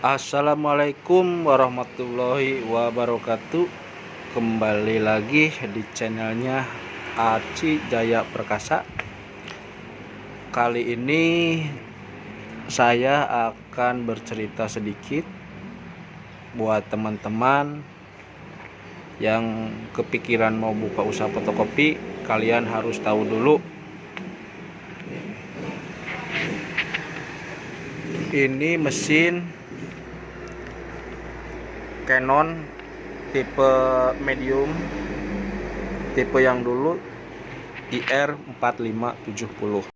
Assalamualaikum warahmatullahi wabarakatuh. Kembali lagi di channelnya Aci Jaya Perkasa. Kali ini saya akan bercerita sedikit buat teman-teman yang kepikiran mau buka usaha fotokopi. Kalian harus tahu dulu, ini mesin Canon tipe medium, tipe yang dulu IR4570.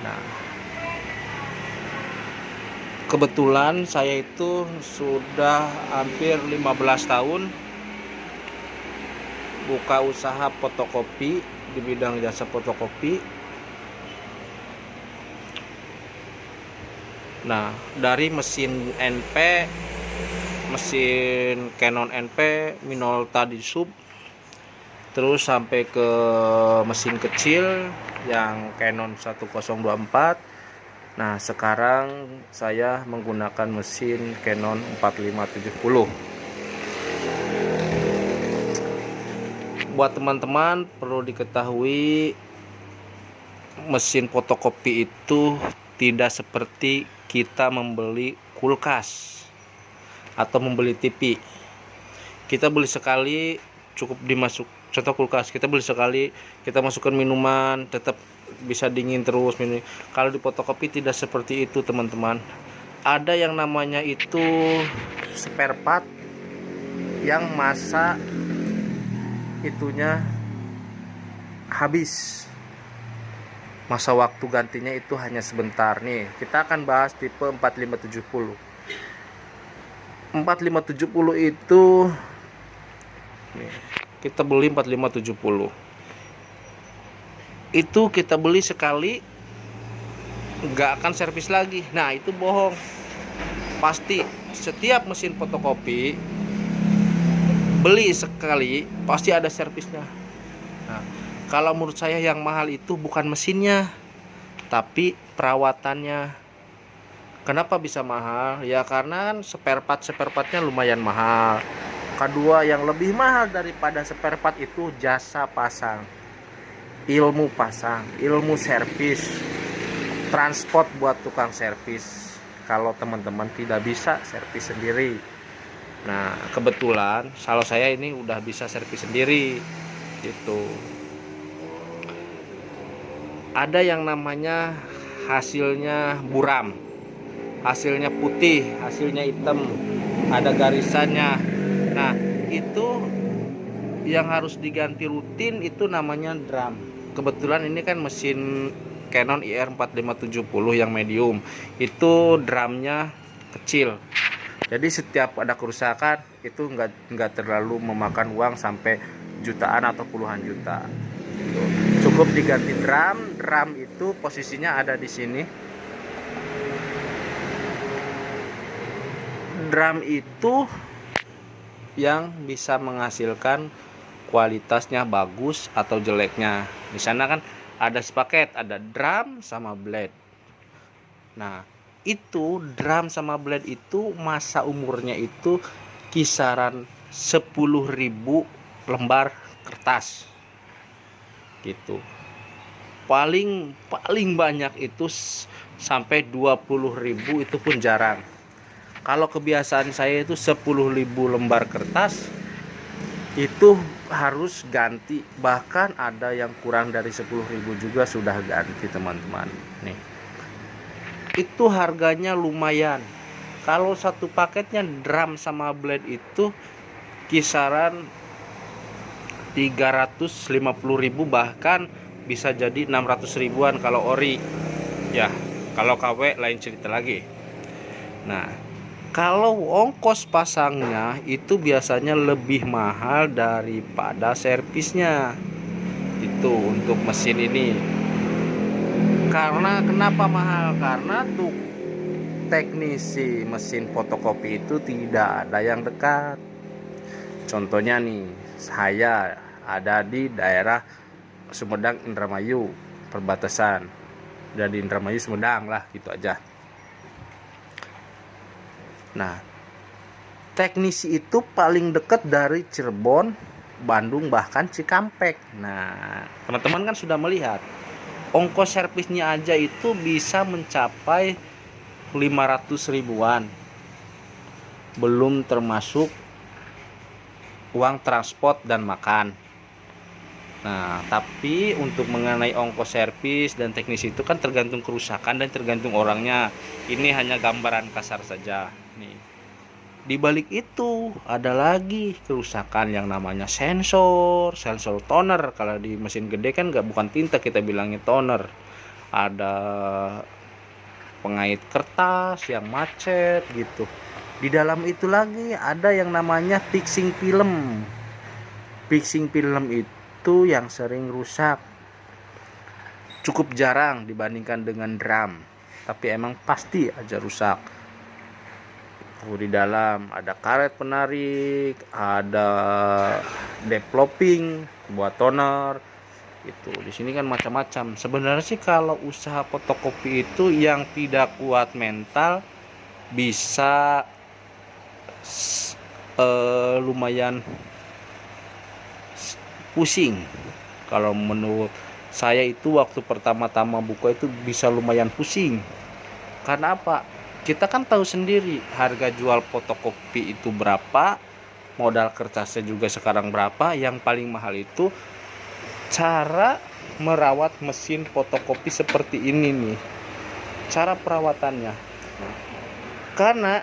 Nah, kebetulan saya itu sudah hampir 15 tahun buka usaha fotokopi di bidang jasa fotokopi. Nah, dari mesin NP, mesin Canon NP Minolta di sub, terus sampai ke mesin kecil yang Canon 1024. Nah, sekarang saya menggunakan mesin Canon 4570. Buat teman-teman perlu diketahui, mesin fotokopi itu tidak seperti kita membeli kulkas atau membeli TV. Kita beli sekali cukup dimasuk, contoh kulkas, kita beli sekali, kita masukkan minuman, tetap bisa dingin terus. Kalau di fotokopi tidak seperti itu, teman-teman. Ada yang namanya itu spare part yang masa itunya habis, masa waktu gantinya itu hanya sebentar. Nih, kita akan bahas tipe 4570. 4570 itu nih, kita beli 4570 itu kita beli sekali nggak akan servis lagi. Nah, itu bohong. Pasti setiap mesin fotokopi beli sekali pasti ada servisnya. Nah, kalau menurut saya yang mahal itu bukan mesinnya, tapi perawatannya. Kenapa bisa mahal? Ya karena kan spare partnya lumayan mahal. Kedua, yang lebih mahal daripada spare part itu jasa pasang, ilmu pasang, ilmu servis, transport buat tukang servis kalau teman-teman tidak bisa servis sendiri. Nah, kebetulan kalau saya ini udah bisa servis sendiri gitu. Ada yang namanya hasilnya buram, hasilnya putih, hasilnya hitam, ada garisannya. Nah, itu yang harus diganti rutin, itu namanya drum. Kebetulan ini kan mesin Canon IR4570 yang medium, itu drumnya kecil. Jadi setiap ada kerusakan itu nggak terlalu memakan uang sampai jutaan atau puluhan juta. Cukup diganti drum. Drum itu posisinya ada di sini. Drum itu yang bisa menghasilkan kualitasnya bagus atau jeleknya. Di sana kan ada sepaket, ada drum sama blade. Nah, itu drum sama blade itu masa umurnya itu kisaran 10.000 lembar kertas gitu. Paling banyak itu sampai 20.000, itu pun jarang. Kalau kebiasaan saya itu 10.000 lembar kertas itu harus ganti. Bahkan ada yang kurang dari 10.000 juga sudah ganti, teman-teman. Nih, itu harganya lumayan. Kalau satu paketnya drum sama blade itu kisaran 350.000, bahkan bisa jadi 600 ribuan kalau ori. Ya, kalau KW lain cerita lagi. Nah, kalau ongkos pasangnya itu biasanya lebih mahal daripada servisnya. Itu untuk mesin ini. Karena kenapa mahal? Karena tuh teknisi mesin fotokopi itu tidak ada yang dekat. Contohnya nih, saya ada di daerah Sumedang Indramayu, perbatasan. Dan di Indramayu Sumedang lah, gitu aja. Nah, teknisi itu paling dekat dari Cirebon, Bandung, bahkan Cikampek. Nah, teman-teman kan sudah melihat ongkos servisnya aja itu bisa mencapai 500 ribuan, belum termasuk uang transport dan makan. Nah, tapi untuk mengenai ongkos servis dan teknis itu kan tergantung kerusakan dan tergantung orangnya. Ini hanya gambaran kasar saja. Nih, di balik itu ada lagi kerusakan yang namanya sensor toner. Kalau di mesin gede kan bukan tinta, kita bilangnya toner. Ada pengait kertas yang macet gitu. Di dalam itu lagi ada yang namanya fixing film. Fixing film itu yang sering rusak, cukup jarang dibandingkan dengan drum, tapi emang pasti aja rusak. Di dalam ada karet penarik, ada developing buat toner. Itu di sini kan macam-macam. Sebenarnya sih kalau usaha fotokopi itu yang tidak kuat mental bisa lumayan pusing. Kalau menurut saya itu waktu pertama-tama buka itu bisa lumayan pusing. Karena apa? Kita kan tahu sendiri harga jual fotokopi itu berapa, modal kertasnya juga sekarang berapa. Yang paling mahal itu cara merawat mesin fotokopi seperti ini nih, cara perawatannya. Karena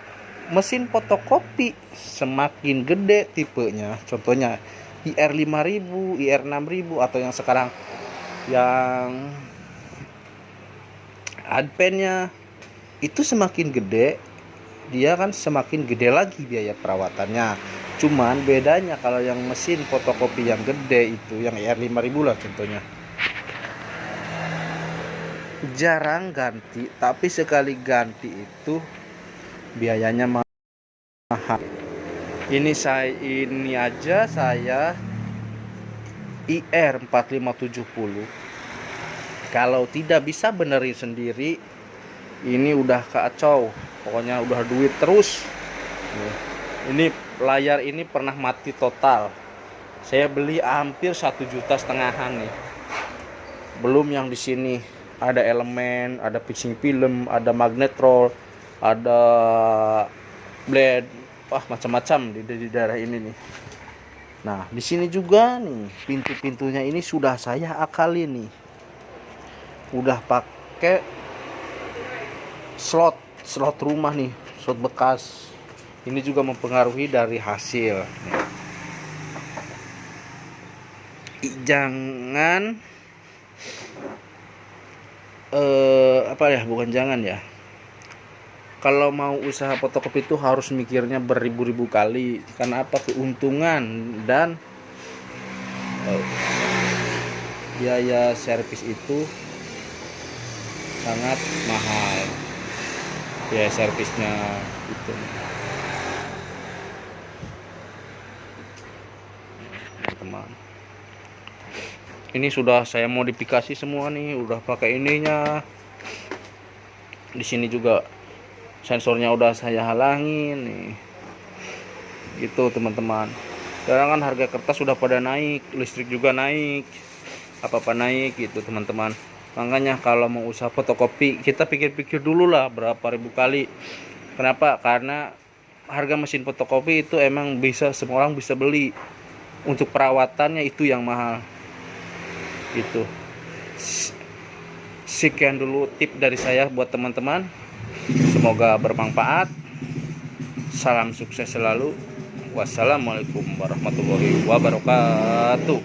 mesin fotokopi semakin gede tipenya, contohnya IR 5000, IR 6000, atau yang sekarang yang Adventnya itu semakin gede, dia kan semakin gede lagi biaya perawatannya. Cuman bedanya kalau yang mesin fotokopi yang gede itu, yang IR 5000 lah contohnya, jarang ganti, tapi sekali ganti itu biayanya mahal. Ini aja saya IR 4570. Kalau tidak bisa benerin sendiri, ini udah kacau. Pokoknya udah duit terus. Ini layar ini pernah mati total. Saya beli hampir 1,5 juta nih. Belum yang di sini ada elemen, ada fixing film, ada magnet roll, ada blade, macam-macam di daerah ini nih. Nah, di sini juga nih pintu-pintunya ini sudah saya akali nih. Udah pakai slot rumah nih, slot bekas. Ini juga mempengaruhi dari hasil. Jangan bukan jangan ya. Kalau mau usaha fotokopi itu harus mikirnya beribu-ribu kali. Karena apa? Keuntungan dan biaya servis itu sangat mahal. Biaya servisnya itu. Teman, ini sudah saya modifikasi semua nih, udah pakai ininya. Di sini juga sensornya udah saya halangin nih. Gitu teman-teman. Sekarang kan harga kertas sudah pada naik, listrik juga naik, apa-apa naik gitu teman-teman. Makanya kalau mau usaha fotokopi kita pikir-pikir dulu lah berapa ribu kali. Kenapa? Karena harga mesin fotokopi itu emang bisa semua orang bisa beli. Untuk perawatannya itu yang mahal. Gitu. Sekian dulu tip dari saya buat teman-teman. Semoga bermanfaat. Salam sukses selalu. Wassalamualaikum warahmatullahi wabarakatuh.